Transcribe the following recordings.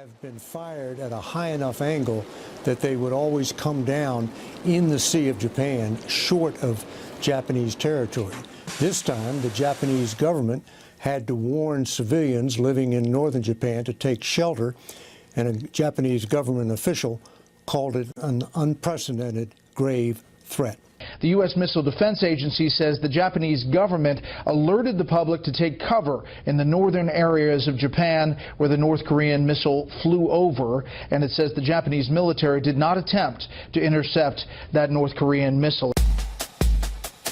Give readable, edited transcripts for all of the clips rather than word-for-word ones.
have been fired at a high enough angle that they would always come down in the Sea of Japan, short of Japanese territory. This time, the Japanese government had to warn civilians living in northern Japan to take shelter, and a Japanese government official called it an unprecedented grave threat. The U.S. Missile Defense Agency says the Japanese government alerted the public to take cover in the northern areas of Japan where the North Korean missile flew over, and it says the Japanese military did not attempt to intercept that North Korean missile.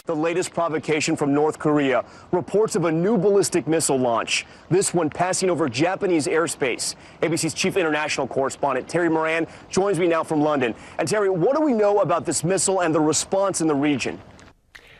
The latest provocation from North Korea, reports of a new ballistic missile launch, this one passing over Japanese airspace. ABC's chief international correspondent Terry Moran joins me now from London. And Terry, what do we know about this missile and the response in the region?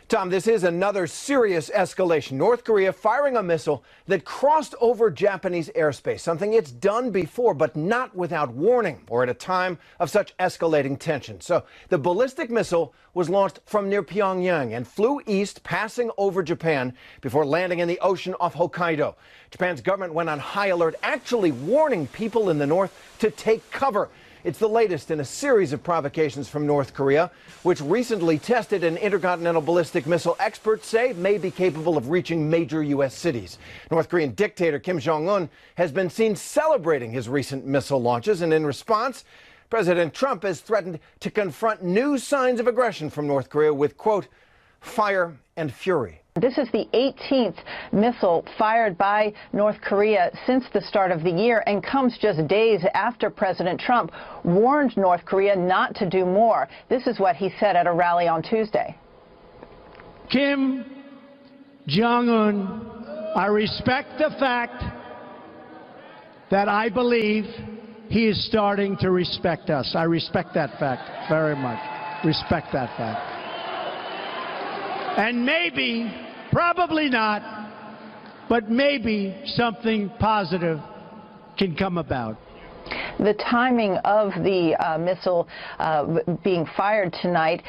Tom, this is another serious escalation. North Korea firing a missile that crossed over Japanese airspace, something it's done before, but not without warning or at a time of such escalating tension. So the ballistic missile was launched from near Pyongyang and flew east, passing over Japan before landing in the ocean off Hokkaido. Japan's government went on high alert, actually warning people in the north to take cover. It's the latest in a series of provocations from North Korea, which recently tested an intercontinental ballistic missile experts say may be capable of reaching major U.S. cities. North Korean dictator Kim Jong-un has been seen celebrating his recent missile launches, and in response, President Trump has threatened to confront new signs of aggression from North Korea with, quote, fire and fury. This is the 18th missile fired by North Korea since the start of the year and comes just days after President Trump warned North Korea not to do more. This is what he said at a rally on Tuesday. Kim Jong-un, I respect the fact that I believe he is starting to respect us. I respect that fact very much. Respect that fact. And maybe, probably not, but maybe something positive can come about. The timing of the missile being fired tonight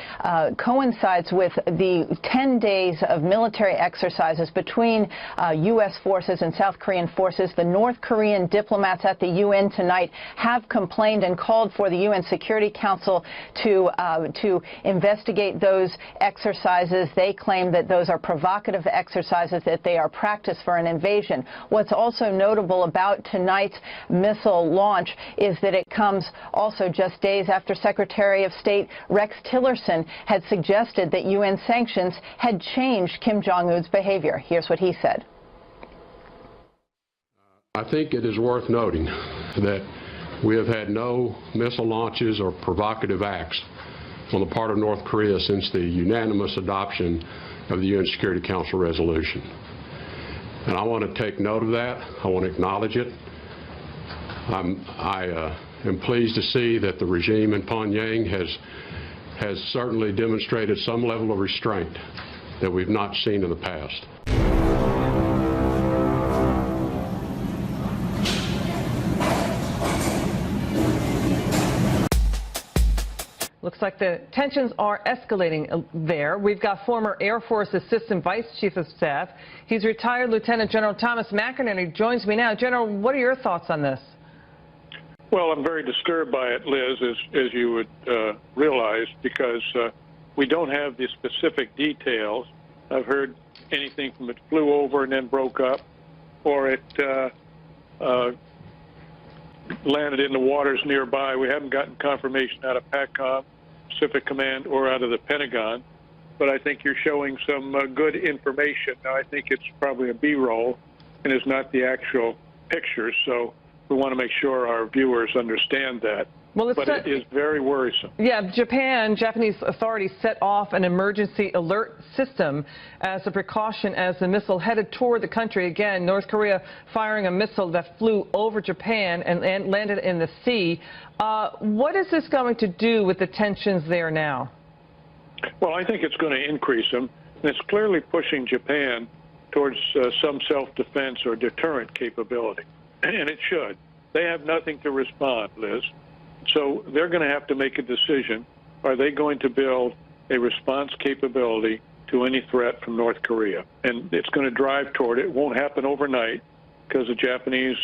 coincides with the 10 days of military exercises between U.S. forces and South Korean forces. The North Korean diplomats at the UN tonight have complained and called for the UN Security Council to investigate those exercises. They claim that those are provocative exercises, that they are practice for an invasion. What's also notable about tonight's missile launch is that it comes also just days after Secretary of State Rex Tillerson had suggested that UN sanctions had changed Kim Jong-un's behavior. Here's what he said. I think it is worth noting that we have had no missile launches or provocative acts on the part of North Korea since the unanimous adoption of the UN Security Council resolution. And I want to take note of that. I want to acknowledge it. I am pleased to see that the regime in Pyongyang has certainly demonstrated some level of restraint that we've not seen in the past. Looks like the tensions are escalating there. We've got former Air Force Assistant Vice Chief of Staff. He's retired Lieutenant General Thomas McInerney. Joins me now. General, what are your thoughts on this? Well, I'm very disturbed by it, Liz, as you would realize, because we don't have the specific details. I've heard anything from it flew over and then broke up, or it landed in the waters nearby. We haven't gotten confirmation out of PACOM, Pacific Command, or out of the Pentagon. But I think you're showing some good information. Now, I think it's probably a B-roll and is not the actual pictures, so we want to make sure our viewers understand that. Well, but it is very worrisome. Yeah, Japanese authorities set off an emergency alert system as a precaution as the missile headed toward the country. Again, North Korea firing a missile that flew over Japan and landed in the sea. What is this going to do with the tensions there now? Well, I think it's going to increase them. And it's clearly pushing Japan towards some self-defense or deterrent capability. And it should. They have nothing to respond, Liz. So they're going to have to make a decision. Are they going to build a response capability to any threat from North Korea? And it's going to drive toward it. It won't happen overnight because the Japanese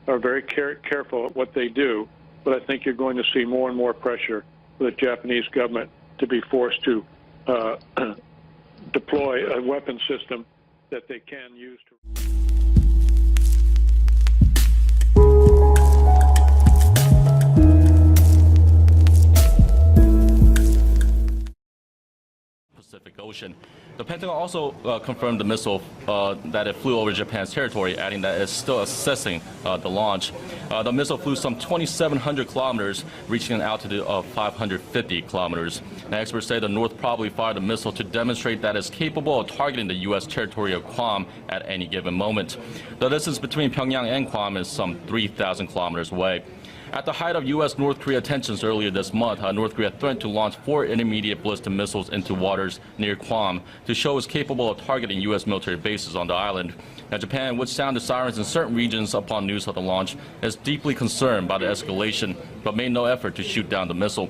are very careful at what they do, but I think you're going to see more and more pressure for the Japanese government to be forced to deploy a weapon system that they can use to... Pacific Ocean. The Pentagon also confirmed the missile that it flew over Japan's territory, adding that it's still assessing the launch. The missile flew some 2,700 kilometers, reaching an altitude of 550 kilometers. And experts say the North probably fired the missile to demonstrate that it's capable of targeting the U.S. territory of Guam at any given moment. The distance between Pyongyang and Guam is some 3,000 kilometers away. At the height of U.S.-North Korea tensions earlier this month, North Korea threatened to launch 4 intermediate ballistic missiles into waters near Guam to show it's capable of targeting U.S. military bases on the island. Now, Japan, which sounded sirens in certain regions upon news of the launch, is deeply concerned by the escalation, but made no effort to shoot down the missile.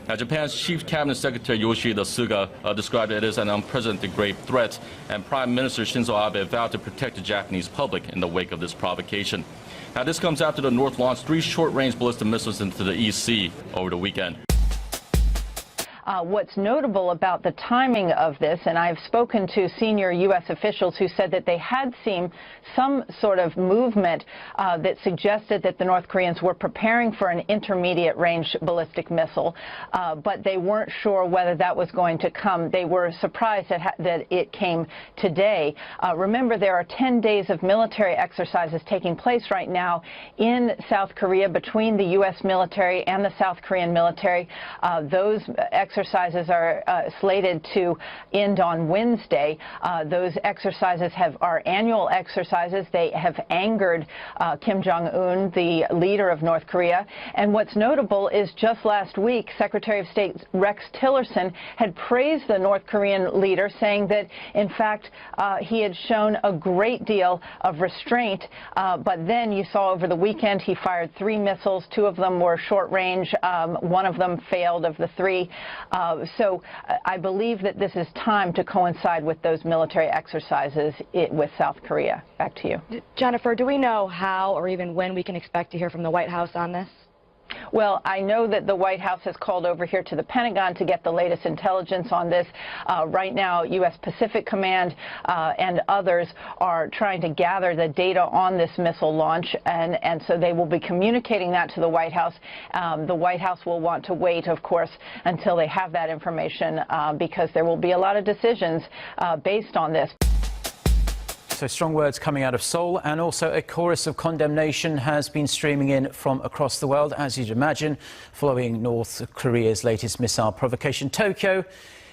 Now, Japan's Chief Cabinet Secretary Yoshihide Suga described it as an unprecedented grave threat, and Prime Minister Shinzo Abe vowed to protect the Japanese public in the wake of this provocation. Now, this comes after the North launched 3 short-range ballistic missiles into the East Sea over the weekend. What's notable about the timing of this, and I've spoken to senior U.S. officials who said that they had seen some sort of movement that suggested that the North Koreans were preparing for an intermediate-range ballistic missile, but they weren't sure whether that was going to come. They were surprised that it came today. Remember, there are 10 days of military exercises taking place right now in South Korea between the U.S. military and the South Korean military. Those exercises are slated to end on Wednesday. Those exercises are annual exercises. They have angered Kim Jong-un, the leader of North Korea. And what's notable is just last week, Secretary of State Rex Tillerson had praised the North Korean leader, saying that, in fact, he had shown a great deal of restraint. But then you saw over the weekend he fired 3 missiles. 2 of them were short range. 1 of them failed of the 3. So I believe that this is time to coincide with those military exercises with South Korea. Back to you. Jennifer, do we know how or even when we can expect to hear from the White House on this? Well, I know that the White House has called over here to the Pentagon to get the latest intelligence on this. Right now, U.S. Pacific Command and others are trying to gather the data on this missile launch, and so they will be communicating that to the White House. The White House will want to wait, of course, until they have that information because there will be a lot of decisions based on this. So strong words coming out of Seoul, and also a chorus of condemnation has been streaming in from across the world, as you'd imagine, following North Korea's latest missile provocation. Tokyo,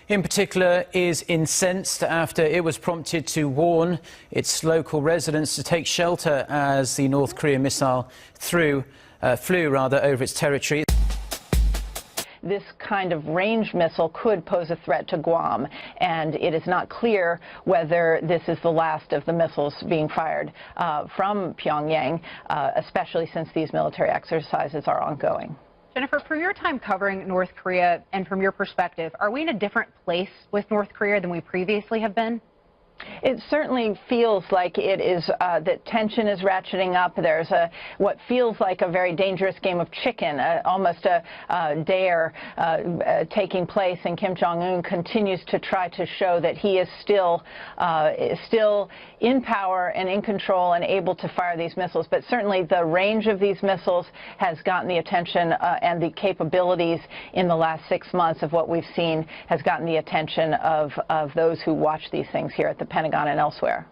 in particular, is incensed after it was prompted to warn its local residents to take shelter as the North Korean missile flew over its territory. This kind of range missile could pose a threat to Guam, and it is not clear whether this is the last of the missiles being fired from Pyongyang, especially since these military exercises are ongoing. Jennifer, for your time covering North Korea and from your perspective, are we in a different place with North Korea than we previously have been? It certainly feels like it is that tension is ratcheting up. There's what feels like a very dangerous game of chicken, almost a dare taking place, and Kim Jong-un continues to try to show that he is still in power and in control and able to fire these missiles. But certainly the range of these missiles has gotten the attention, and the capabilities in the last 6 months of what we've seen has gotten the attention of those who watch these things here at the Pentagon and elsewhere.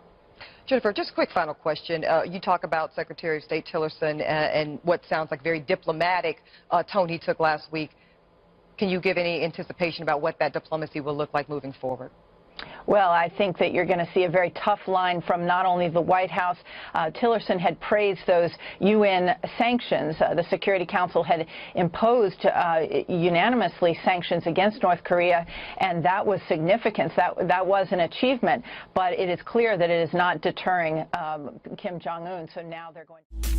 Jennifer, just a quick final question. You talk about Secretary of State Tillerson and what sounds like very diplomatic tone he took last week. Can you give any anticipation about what that diplomacy will look like moving forward? Well, I think that you're going to see a very tough line from not only the White House. Tillerson had praised those UN sanctions. The Security Council had imposed unanimously sanctions against North Korea, and that was significant. That was an achievement, but it is clear that it is not deterring Kim Jong-un. So now they're going to